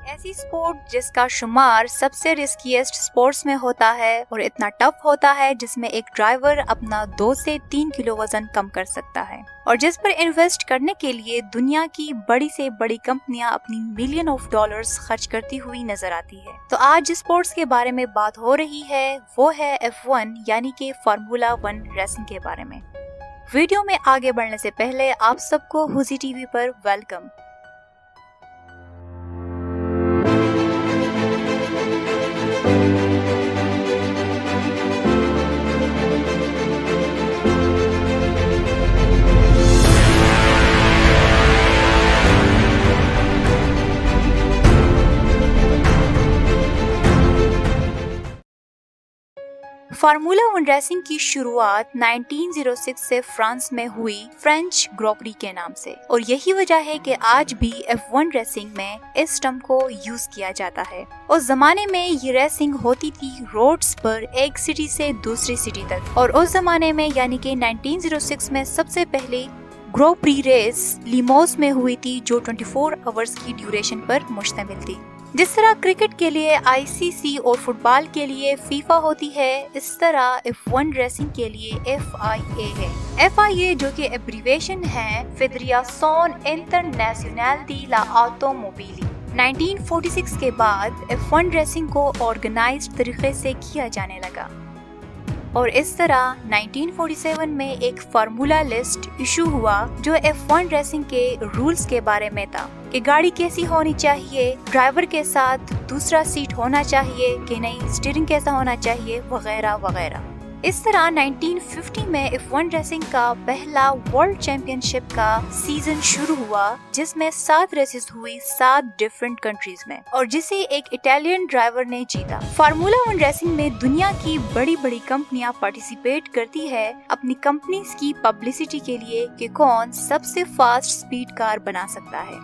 ایسی سپورٹ جس کا شمار سب سے رسکیسٹ سپورٹس میں ہوتا ہے اور اتنا ٹف ہوتا ہے جس میں ایک ڈرائیور اپنا 2 سے 3 کلو وزن کم کر سکتا ہے اور جس پر انویسٹ کرنے کے لیے دنیا کی بڑی سے بڑی کمپنیاں اپنی ملین آف ڈالرز خرچ کرتی ہوئی نظر آتی ہے۔ تو آج جس سپورٹس کے بارے میں بات ہو رہی ہے وہ ہے F1 یعنی کہ فارمولا 1 ریسنگ کے بارے میں۔ ویڈیو میں آگے بڑھنے سے پہلے آپ سب کو ہوزی ٹی وی پر ویلکم۔ فارمولا 1 ریسنگ کی شروعات 1906 سے فرانس میں ہوئی فرینچ گروپری کے نام سے اور یہی وجہ ہے کہ آج بھی F1 ریسنگ میں اس ٹرم کو یوز کیا جاتا ہے۔ اس زمانے میں یہ ریسنگ ہوتی تھی روڈز پر ایک سٹی سے دوسری سٹی تک اور اس زمانے میں یعنی کہ 1906 میں سب سے پہلے گروپری ریس لیموس میں ہوئی تھی جو 24 آورز کی ڈیوریشن پر مشتمل تھی۔ جس طرح کرکٹ کے لیے ICC اور فٹ بال کے لیے فیفا ہوتی ہے اس طرح F1 ریسنگ کے لیے FIA ہے۔ FIA جو کہ ایبریویشن ہے فیڈریاسیون انٹرنیشنل دی لا آٹوموبیلی۔ 1946 کے بعد F1 ریسنگ کو آرگنائزڈ طریقے سے کیا جانے لگا اور اس طرح 1947 میں ایک فارمولا لسٹ ایشو ہوا جو F1 ریسنگ کے رولز کے بارے میں تھا کہ گاڑی کیسی ہونی چاہیے، ڈرائیور کے ساتھ دوسرا سیٹ ہونا چاہیے کہ نہیں، اسٹیئرنگ کیسا ہونا چاہیے وغیرہ وغیرہ۔ اس طرح 1950 میں F1 ریسنگ کا پہلا ورلڈ چیمپئن شپ کا سیزن شروع ہوا جس میں 7 ریسز ہوئی 7 ڈیفرنٹ کنٹریز میں اور جسے ایک اٹالین ڈرائیور نے جیتا۔ فارمولا 1 ریسنگ میں دنیا کی بڑی بڑی کمپنیاں پارٹیسپیٹ کرتی ہے اپنی کمپنیز کی پبلسٹی کے لیے کہ کون سب سے فاسٹ سپیڈ کار بنا سکتا ہے،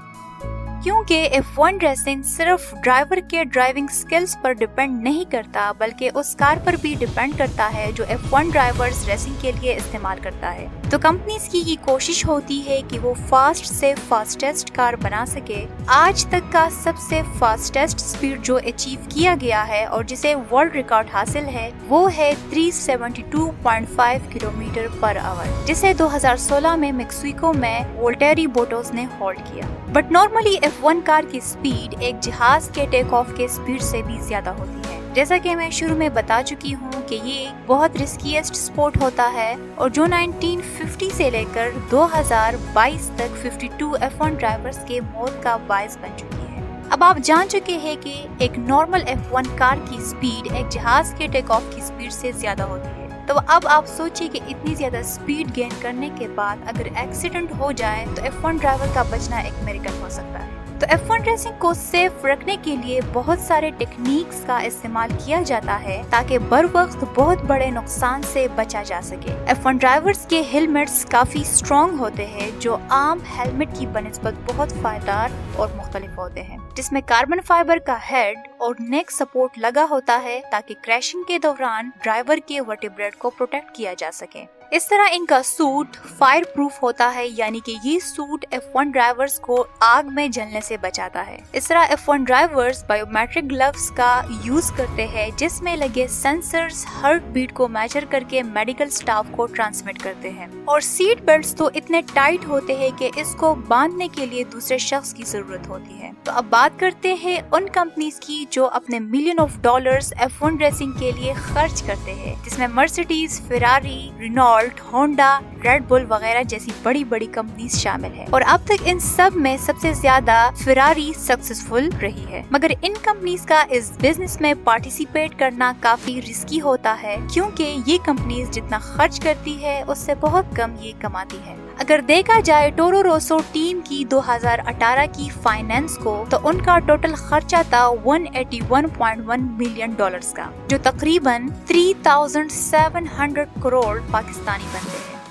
کیونکہ F1 ریسنگ صرف ڈرائیور کے ڈرائیونگ سکلز پر ڈیپینڈ نہیں کرتا بلکہ اس کار پر بھی ڈیپینڈ کرتا ہے جو F1 ڈرائیورز ریسنگ کے لیے استعمال کرتا ہے۔ تو کمپنیز کی یہ کوشش ہوتی ہے کہ وہ فاسٹ سے فاسٹسٹ کار بنا سکے۔ آج تک کا سب سے فاسٹسٹ سپیڈ جو اچیو کیا گیا ہے اور جسے ورلڈ ریکارڈ حاصل ہے وہ ہے 372.5 کلومیٹر پر آور جسے 2016 میں میکسیکو میں والٹیری بوٹوس نے ہولڈ کیا۔ بٹ نارملی F1 کار کی سپیڈ ایک جہاز کے ٹیک آف کے سپیڈ سے بھی زیادہ ہوتی ہے۔ جیسا کہ میں شروع میں بتا چکی ہوں کہ یہ بہت رسکیسٹ سپورٹ ہوتا ہے اور جو 1950 سے لے کر 2022 تک 52 F1 ڈرائیورز کے موت کا باعث بن چکی ہے۔ اب آپ جان چکے ہیں کہ ایک نارمل F1 کار کی سپیڈ ایک جہاز کے ٹیک آف کی سپیڈ سے زیادہ ہوتی ہے۔ تو اب آپ سوچیں کہ اتنی زیادہ سپیڈ گین کرنے کے بعد اگر ایکسیڈنٹ ہو جائے تو F1 ڈرائیور کا بچنا ایک میریکل ہو سکتا ہے۔ تو F1 ریسنگ کو سیف رکھنے کے لیے بہت سارے ٹیکنیکس کا استعمال کیا جاتا ہے تاکہ بر وقت بہت بڑے نقصان سے بچا جا سکے۔ F1 ڈرائیورز کے ہیلمٹس کافی اسٹرانگ ہوتے ہیں جو عام ہیلمٹ کی بنسبت بہت پائیدار اور مختلف ہوتے ہیں، جس میں کاربن فائبر کا ہیڈ اور نیک سپورٹ لگا ہوتا ہے تاکہ کریشنگ کے دوران ڈرائیور کے ورٹیبریٹ کو پروٹیکٹ کیا جا سکے۔ اس طرح ان کا سوٹ فائر پروف ہوتا ہے یعنی کہ یہ سوٹ F1 ڈرائیورز کو آگ میں جلنے سے بچاتا ہے۔ اس طرح F1 drivers biometric gloves کا یوز کرتے ہیں جس میں لگے سینسرز ہارٹ بیٹ کو میجر کر کے میڈیکل سٹاف کو ٹرانسمٹ کرتے ہیں اور سیٹ بیلٹس تو اتنے ٹائٹ ہوتے ہیں کہ اس کو باندھنے کے لیے دوسرے شخص کی ضرورت ہوتی ہے۔ تو اب بات کرتے ہیں ان کمپنیز کی جو اپنے million of dollars F1 racing کے لیے خرچ کرتے ہیں، جس میں مرسیڈیز، فراری، رینالٹ، ہونڈا، ریڈ بل وغیرہ جیسی بڑی بڑی کمپنیز شامل ہیں اور اب تک ان سب میں سب سے زیادہ فراری سکسیسفل رہی ہے۔ مگر ان کمپنیز کا اس بزنس میں پارٹیسپیٹ کرنا کافی رسکی ہوتا ہے کیونکہ یہ کمپنیز جتنا خرچ کرتی ہے اس سے بہت کم یہ کماتی ہے۔ اگر دیکھا جائے ٹورو روسو ٹیم کی 2018 کی فائنانس کو تو ان کا ٹوٹل خرچہ تھا 181.1 ملین ڈالرز کا جو تقریباً 3700 کروڑ پاکستانی بنتے ہیں۔